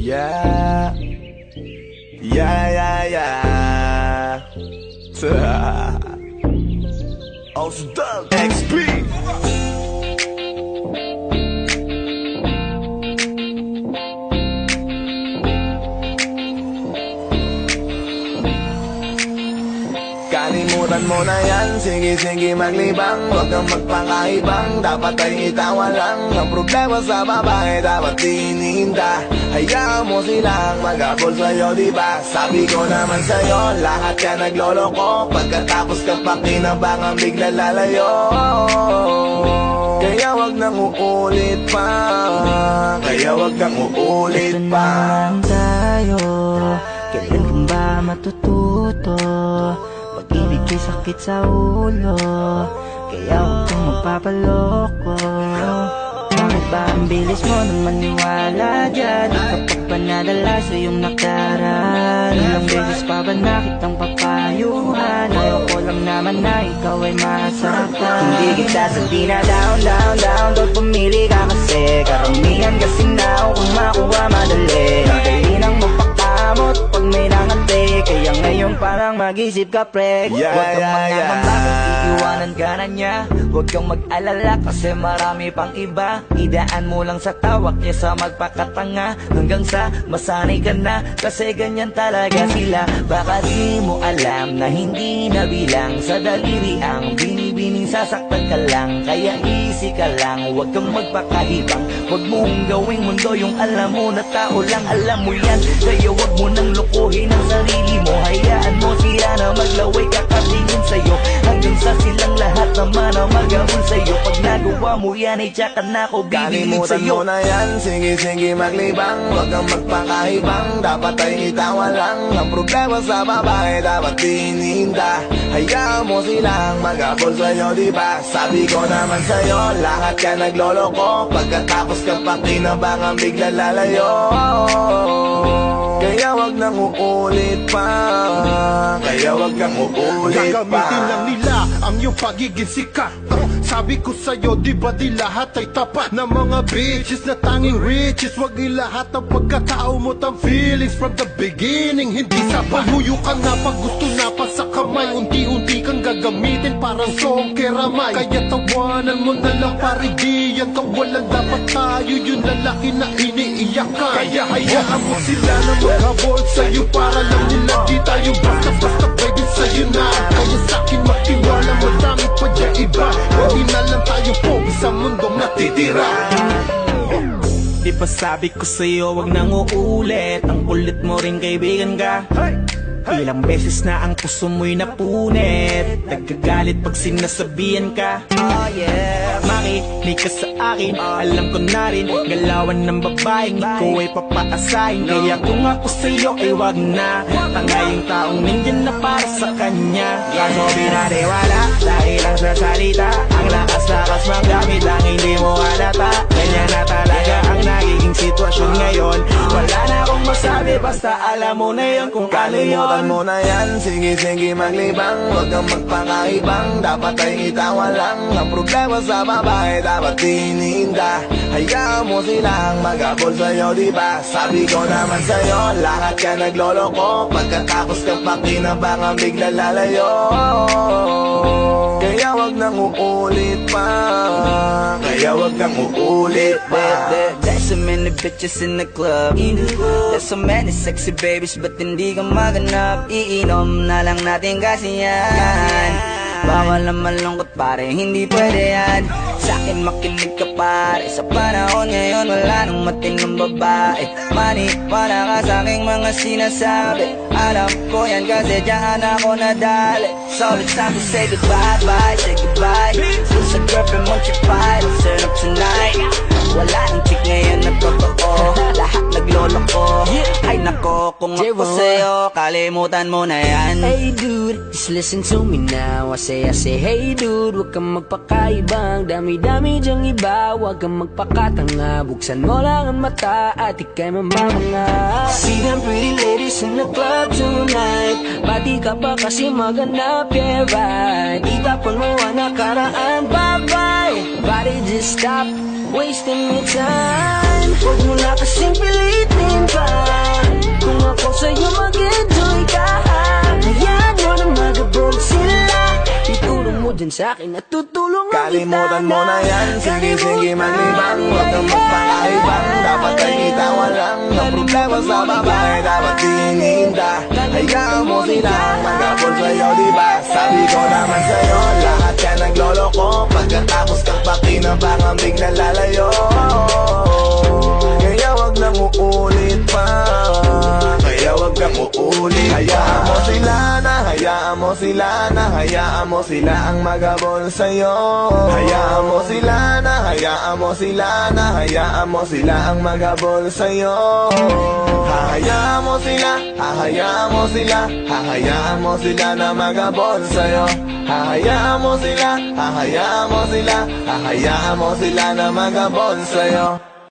Yeah, yeah, yeah, yeah. Ausdal XP. Kalimutan mo na yan, sige maglibang. Huwag kang magpakaibang, dapat ay itawa lang. Ang problema sa babae, dapat dininda. Hayaan mo silang mag-abol sa'yo, diba? Sabi ko naman sa'yo, lahat ka nagloloko. Pagkatapos ka pa kinabangang bigla lalayo. Kaya wag nang uulit pa, kaya wag nang uulit pa. Ito naman tayo, kailan kang ba matututo? Pag-ibig ay sakit sa ulo, kaya huwag kang magpapaloko. Bakit ba ang bilis mo nang maniwala dyan? Kapag ba nadala sa iyong nakaraan? Ilang beses pa ba nakitang papayuhan? Ayoko lang naman na ikaw ay masaktan. Hindi kita sabi na down, don't pumili ka kasi karamihan kasi na kung makuha madali. Dali nang magpakamot pag may nangante, kaya ngayon parang mag-isip ka pre. Huwag kang mangamang bakit iiwanan ka na niya. Huwag kang mag-alala kasi marami pang iba. Idaan mo lang sa tawak niya sa magpakatanga, hanggang sa masanay ka na, kasi ganyan talaga sila. Baka di mo alam na hindi na bilang sa daliri ang binibining sasaktan ka lang. Kaya easy ka lang, huwag kang magpakaibang. Huwag mong gawing mundo yung alam mo na tao lang alam mo yan. Kaya huwag mo nang lukuhin ang sarili mo. Hayaan mo sila na maglaway kakatingin sa'yo, hanggang sa silang lahat naman ang mag-abol sa'yo. Pag nagawa mo yan ay tsaka na ako bibilig Kalimutan sa'yo. mo na yan, sige maglibang. Huwag kang magpakaibang, dapat ay itawa lang. Ang problema sa babae, dapat dininda. Hayaan mo silang mag-abol sa'yo, diba? Sabi ko naman sa'yo, lahat ka nagloloko. Pagkatapos ka pa kinabangang bigla lalayo. Kaya wag nang uulit pa, kaya wag nang uulit pa. Gagamitin lang nila ang iyong pagiging sikat. Sabi ko sa'yo, di ba di lahat ay tapat na mga bitches na tanging riches? Wag ilahat ang pagkatao mo tang feelings from the beginning. Hindi sapat, huyo ka na pag gusto na pa sa kamay. Unti-unti kang gagamitin parang song keramay. Kaya tawanan mo na lang pare, di yan kawalan. Dapat tayo yung lalaki na iniiyakan. Kaya hayaan mo sila na maghabol sa'yo, para lang nila di tayo basta-basta pwede sa'yo na. Kaya sa'kin magtiwala, madami pa dyan iba. Hindi na lang tayo pogi sa mundong natitira. Di ba sabi ko sa'yo wag nang uulit? Ang kulit mo rin kaibigan ka. Ilang beses na ang puso mo'y napunit, nagkagalit pag sinasabihan ka. Makinig ka sa akin, alam ko na rin galawan ng babaeng ikaw ay papaasahin. Kaya kung ako sa'yo ay wag na, tanga yung taong nandyan na para sa kanya. Kaso binariwala dahil lang sa salita, ang lakas-lakas magamit ang hindi mo halata. Ganyan na talaga ang nagiging sitwasyon ngayon. Wala na akong masabi, basta alam mo na yun kung paano yun. Kalimutan mo na yan, sige maglibang. Huwag kang magpakaibang, dapat ay itawa lang. Ang problema sa babae, dapat dininda. Hayaan mo silang mag-abol sa'yo, diba? Sabi ko naman sa'yo, lahat ka nagloloko. Pagkatapos ka pa kinabangang bigla lalayo. Kaya wag nang uulit pa, kaya wag nang uulit pa. There's so many bitches in the club. There's so many sexy babies, but hindi ka maganap. Iinom na lang natin kasi yan. Bawal na malungkot pare, hindi pwede yan. Sa'kin makinig ka pare, sa panahon ngayon wala nang matinong babae. Maniwala ka sa'king mga sinasabi, alam ko yan kasi diyan ako nadali. So it's time to say goodbye, bye, say goodbye. Dun sa girlfriend mo chipay, let's turn up tonight. Wala nang chick ngayon na totoo, lahat naglolo ko. Ay nako, kung ako sa'yo, kalimutan mo na yan. Hey dude, just listen to me now. I say hey dude, huwag kang magpakaibang. Dami-dami dyang iba, huwag kang magpakatanga. Buksan mo lang ang mata at ika'y mamamanga. See them pretty ladies in the club tonight. Pati ka pa kasi maganap, yeah right. Itapon mo ang nakaraan, bye-bye. Body just stop wasting your time. Huwag mo na kasing pilitin pa. Kung ako sa'yo mag-enjoy ka, hayaan mo na magabol sila. Itulong mo dyan sa'kin at tutulong ang Kalimutan mo na yan, sige maglibang. Huwag kang magpakaibang, dapat ay itawa lang. Ang problema sa babae, dapat hinihinda. Hayaan mo silang magabol sa'yo, diba? Sabi ko naman sa'yo, lahat yan nagloloko. Pagkatapos kang pakinabang, bigla lalayo. Kaya wag nang uulit pa, kaya wag nang uulit. Hayaan mo sila na, hayaan mo sila na, hayaan mo sila ang magabol sa'yo. Hayaan mo sila na, hayaan mo sila na, hayaan mo sila ang magabol sa'yo. Hahayaan mo sila, hahayaan mo sila, hahayaan mo sila na magabol sa'yo. Hahayaan mo sila, hahayaan mo sila, hahayaan mo sila na magabol sa'yo.